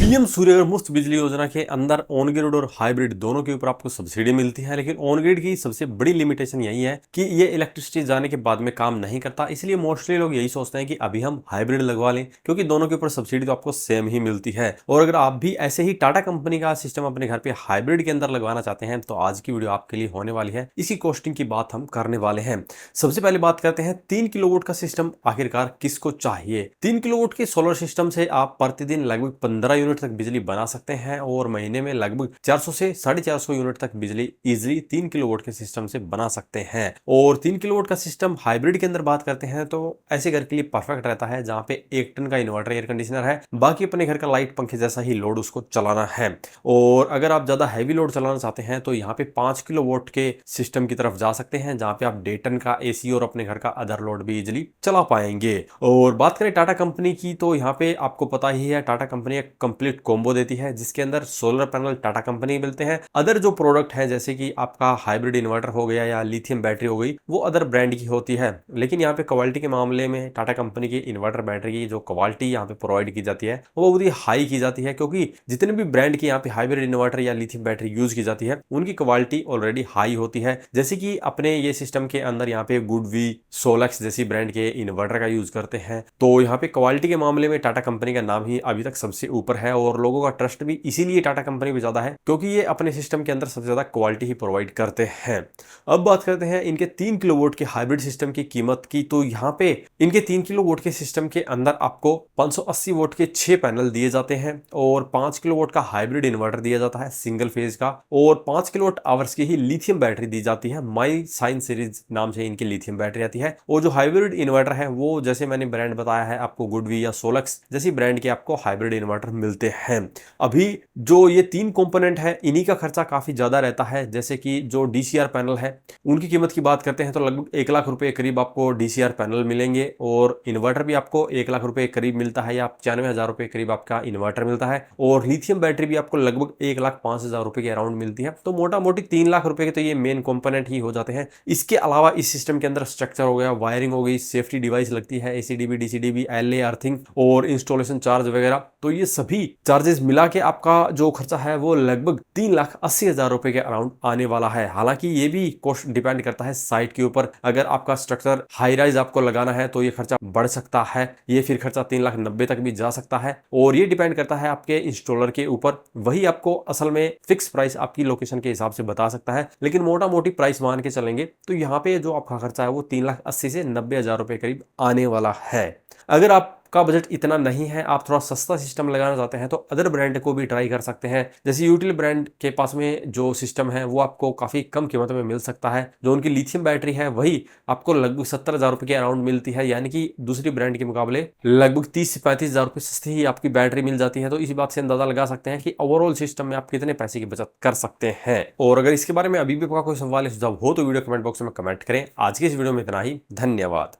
PM Surya Ghar मुफ्त बिजली योजना के अंदर ऑन ग्रिड और हाइब्रिड दोनों के ऊपर आपको सब्सिडी मिलती है, लेकिन ऑन ग्रिड की सबसे बड़ी लिमिटेशन यही है कि ये इलेक्ट्रिसिटी जाने के बाद में काम नहीं करता। इसलिए मोस्टली लोग यही सोचते हैं कि अभी हम हाइब्रिड लगवा लें, क्योंकि दोनों के ऊपर सब्सिडी तो आपको सेम ही मिलती है। और अगर आप भी ऐसे ही टाटा कंपनी का सिस्टम अपने घर पे हाइब्रिड के अंदर लगवाना चाहते हैं तो आज की वीडियो आपके लिए होने वाली है। इसी कॉस्टिंग की बात हम करने वाले हैं। सबसे पहले बात करते हैं 3 किलोवाट का सिस्टम आखिरकार किसको चाहिए। 3 किलोवाट के सोलर सिस्टम से आप प्रतिदिन लगभग 15 यूनिट तक बिजली बना सकते हैं और महीने में लगभग 400 से 450 यूनिट तक बिजली इजीली 3 किलोवाट के सिस्टम से बना सकते हैं। और 3 किलोवाट का सिस्टम हाइब्रिड के अंदर बात करते हैं तो ऐसे घर के लिए परफेक्ट रहता है जहां पे 1 टन का इन्वर्टर एयर कंडीशनर है, बाकी अपने घर का लाइट पंखे जैसा ही लोड उसको चलाना है। और अगर आप ज्यादा हैवी लोड चलाना चाहते हैं तो यहाँ पे 5 किलोवाट के सिस्टम की तरफ जा सकते हैं, जहां पे आप 1.5 टन का एसी और अपने घर का अदर लोड भी इजिली चला पाएंगे। और बात करें टाटा कंपनी की तो यहाँ पे आपको पता ही है, टाटा कंपनी एक कंप्लीट कॉम्बो देती है जिसके अंदर सोलर पैनल टाटा कंपनी मिलते हैं। अदर जो प्रोडक्ट है जैसे कि आपका हाइब्रिड इन्वर्टर हो गया या लिथियम बैटरी हो गई, वो अदर ब्रांड की होती है। लेकिन यहाँ पे क्वालिटी के मामले में टाटा कंपनी की इन्वर्टर बैटरी की जो क्वालिटी यहाँ पे प्रोवाइड की जाती है वो बहुत ही हाई की जाती है, क्योंकि जितने भी ब्रांड की यहाँ पे हाइब्रिड इन्वर्टर या लिथियम बैटरी यूज की जाती है उनकी क्वालिटी ऑलरेडी हाई होती है। जैसे कि अपने ये सिस्टम के अंदर यहाँ पे गुडवी, सोलक्स जैसी ब्रांड के इन्वर्टर का यूज करते हैं, तो यहाँ पे क्वालिटी के मामले में टाटा कंपनी का नाम ही अभी तक सबसे ऊपर है। और लोगों का ट्रस्ट भी इसीलिए टाटा कंपनी पे ज्यादा है क्योंकि ये अपने सिस्टम के अंदर सबसे ज्यादा क्वालिटी ही प्रोवाइड करते हैं। अब बात करते हैं इनके 3 किलोवाट के हाइब्रिड सिस्टम की कीमत की, तो यहाँ पे इनके 3 किलोवाट के सिस्टम के अंदर आपको 580 वोट के 6 पैनल दिए जाते हैं और 5 किलोवाट का हाइब्रिड इन्वर्टर दिया जाता है सिंगल फेज का, और 5 किलोवाट आवर्स की ही लिथियम बैटरी दी जाती है। माई साइन सीरीज नाम से इनकी लिथियम बैटरी आती है। और जो हाइब्रिड इन्वर्टर है वो जैसे मैंने ब्रांड बताया है आपको, गुडवी या सोलक्स जैसी ब्रांड के आपको हाइब्रिड इन्वर्टर मिलते हैं। अभी जो ये 3 कंपोनेंट है इन्हीं का खर्चा काफी ज्यादा रहता है। जैसे कि जो डीसीआर पैनल है उनकी कीमत की बात करते हैं तो लगभग 1 लाख रुपए करीब आपको डीसीआर पैनल मिलेंगे, और इन्वर्टर भी आपको 1 लाख रुपए करीब मिलता है या 95,000 रुपए करीब आपका इन्वर्टर मिलता है। और लिथियम बैटरी भी आपको लगभग 1,05,000 रुपए के अराउंड मिलती है। तो मोटा मोटी 3 लाख रुपए के तो ये मेन कंपोनेंट ही हो जाते हैं। इसके अलावा इस सिस्टम के अंदर स्ट्रक्चर हो गया, वायरिंग हो गई, सेफ्टी डिवाइस लगती है, एसीडीबी, डीसीडीबी, एलए अर्थिंग और इंस्टॉलेशन चार्ज वगैरह, तो ये सभी चार्जेस मिला के आपका जो खर्चा है वो लगभग 3,80,000 रुपए के अराउंड आने वाला है। हालांकि ये भी कॉस्ट डिपेंड करता है साइट के ऊपर। अगर आपका स्ट्रक्चर हाई राइज आपको लगाना है तो ये खर्चा बढ़ सकता है, ये फिर खर्चा 3,90,000 तक भी जा सकता है। और ये डिपेंड करता है आपके इंस्टॉलर के ऊपर, वही आपको असल में फिक्स प्राइस आपकी लोकेशन के हिसाब से बता सकता है। लेकिन मोटा मोटी प्राइस मान के चलेंगे तो यहाँ पे जो आपका खर्चा है वो 3,80,000 से 90,000 रुपए करीब आने वाला है। अगर आपका बजट इतना नहीं है, आप थोड़ा सस्ता सिस्टम लगाना चाहते हैं तो अदर ब्रांड को भी ट्राई कर सकते हैं। जैसे यूटिल ब्रांड के पास में जो सिस्टम है वो आपको काफी कम कीमत में मिल सकता है। जो उनकी लिथियम बैटरी है वही आपको लगभग 70,000 रुपए के अराउंड मिलती है, यानी कि दूसरी ब्रांड के मुकाबले लगभग 30 से 35,000 रुपए सस्ती ही आपकी बैटरी मिल जाती है। तो इसी बात से अंदाजा लगा सकते हैं कि ओवरऑल सिस्टम में आप कितने पैसे की बचत कर सकते हैं। और अगर इसके बारे में अभी भी आपका कोई सवाल या सुझाव हो तो वीडियो कमेंट बॉक्स में कमेंट करें। आज की इस वीडियो में इतना ही, धन्यवाद।